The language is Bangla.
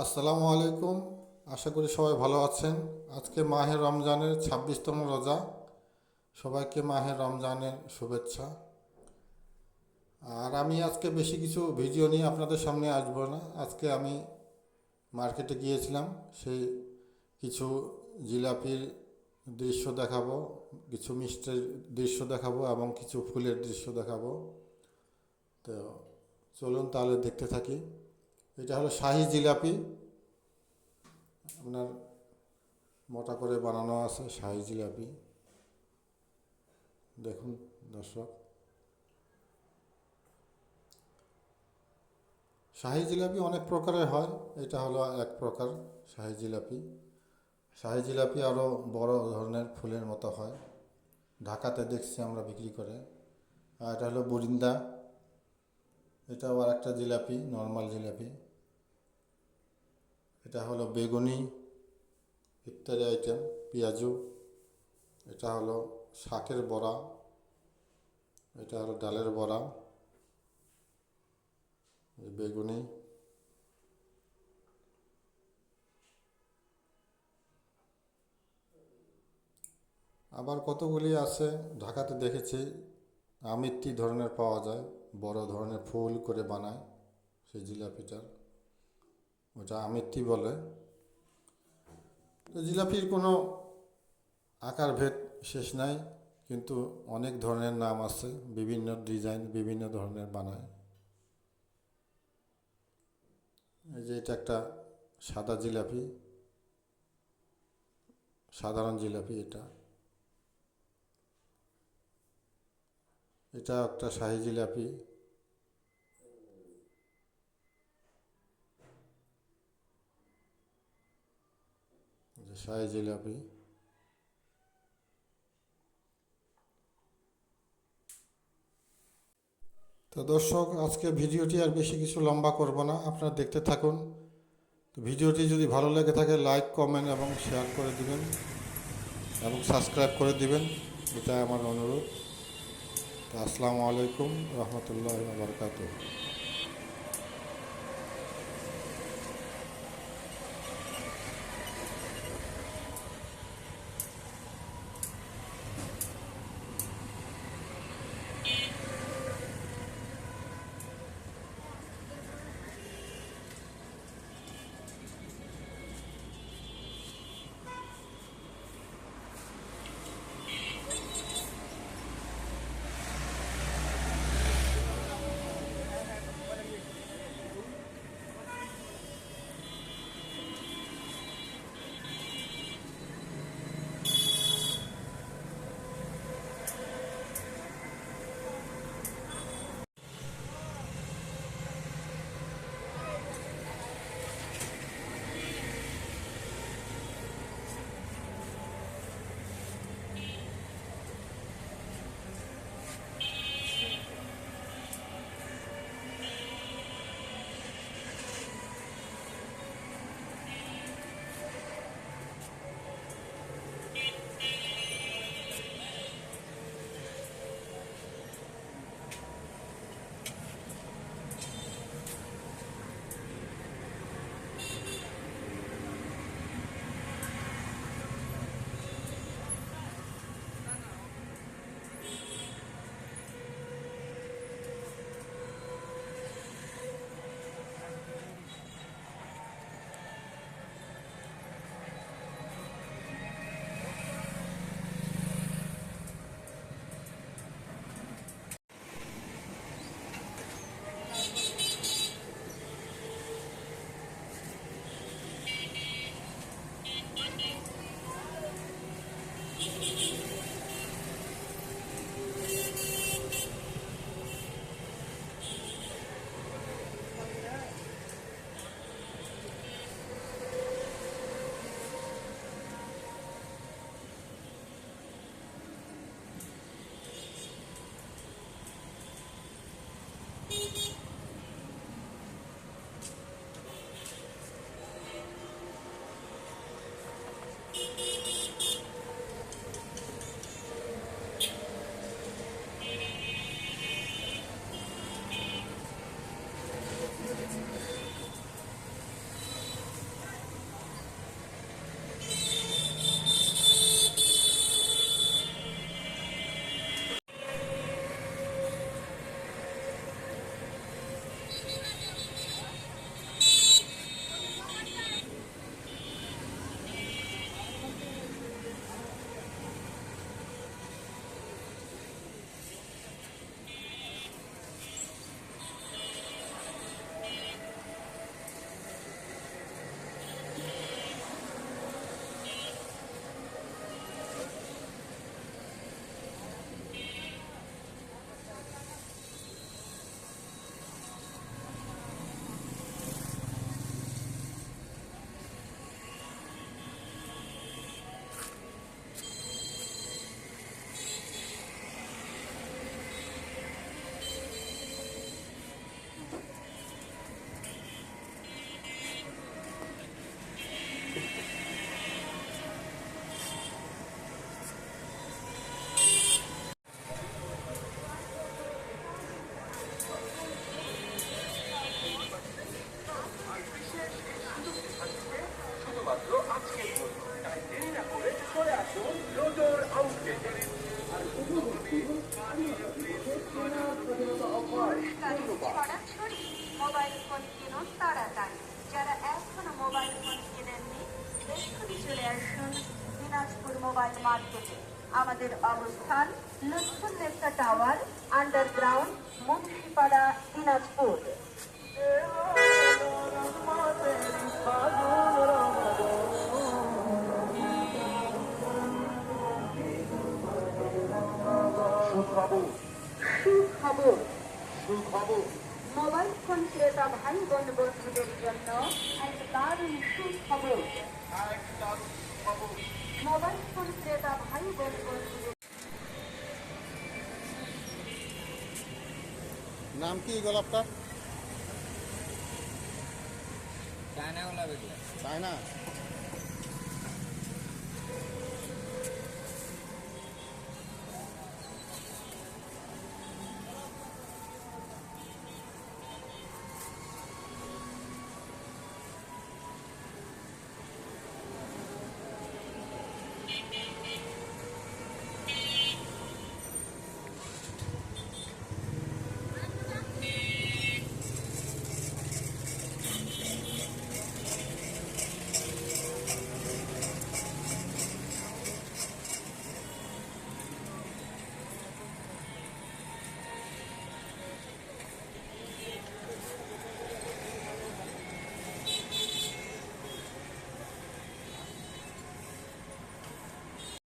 আসসালামু আলাইকুম। আশা করি সবাই ভালো আছেন। আজকে মাহে রমজানের ২৬তম রোজা। সবাইকে মাহে রমজানের শুভেচ্ছা। আর আমি আজকে বেশি কিছু ভিডিও নিয়ে আপনাদের সামনে আসবো না। আজকে আমি মার্কেটে গিয়েছিলাম, সেই কিছু জিলাপির দৃশ্য দেখাবো, কিছু মিষ্টির দৃশ্য দেখাবো এবং কিছু ফুলের দৃশ্য দেখাবো। তো চলুন তাহলে দেখতে থাকি। এটা হলো শাহি জিলাপি। আপনার মোটা করে বানানো আছে শাহি জিলাপি। দেখুন দর্শক, শাহি জিলাপি অনেক প্রকারের হয়, এটা হলো এক প্রকার শাহি জিলাপি। শাহি জিলাপি আরও বড় ধরনের ফুলের মতো হয়, ঢাকাতে দেখছি আমরা বিক্রি করে। আর এটা হলো বুরিন্দা, এটাও আর একটা জিলাপি, নর্মাল জিলাপি। এটা হলো বেগুনি ইত্যাদি আইটেম, পেঁয়াজু। এটা হলো শাকের বড়া, এটা হলো ডালের বড়া, বেগুনি। আবার কতগুলি আছে, ঢাকাতে দেখেছি আমিত্তি ধরনের পাওয়া যায়, বড় ধরনের ফুল করে বানায় সেই জিলাপিটার, ওটা আমিত্তি বলে। তো জিলাপির কোনো আকার ভেদ শেষ নাই, কিন্তু অনেক ধরনের নাম আছে, বিভিন্ন ডিজাইন বিভিন্ন ধরনের বানায়। এই যে এটা একটা সাদা জিলাপি, সাধারণ জিলাপি এটা। এটা একটা শাহি জিলাপি। শাহি জিলাপি। তো দর্শক, আজকে ভিডিওটি আর বেশি কিছু লম্বা করব না, আপনারা দেখতে থাকুন। তো ভিডিওটি যদি ভালো লেগে থাকে লাইক কমেন্ট এবং শেয়ার করে দিবেন এবং সাবস্ক্রাইব করে দিবেন, এটা আমার অনুরোধ। তো আসসালামু আলাইকুম রহমতুল্লাহি ওয়া বারাকাতুহু। এক্ষুনি চলে আসুন দিনাজপুর মোবাইল মার্কেটে। আমাদের অবস্থান লুৎফুন নেসা টাওয়ার, আন্ডারগ্রাউন্ড, মুন্সিপাড়া, দিনাজপুর। সুখবর, মোবাইল ফোন ক্রেতা ভাই বোন বন্ধুদের জন্য এক দারুণ সুখবর। মোবাইল ফোন ক্রেতা ভাই বোন বন্ধুদের। নাম কি গোলাপটার? চায়না গোলাপ এগুলো। চায়না।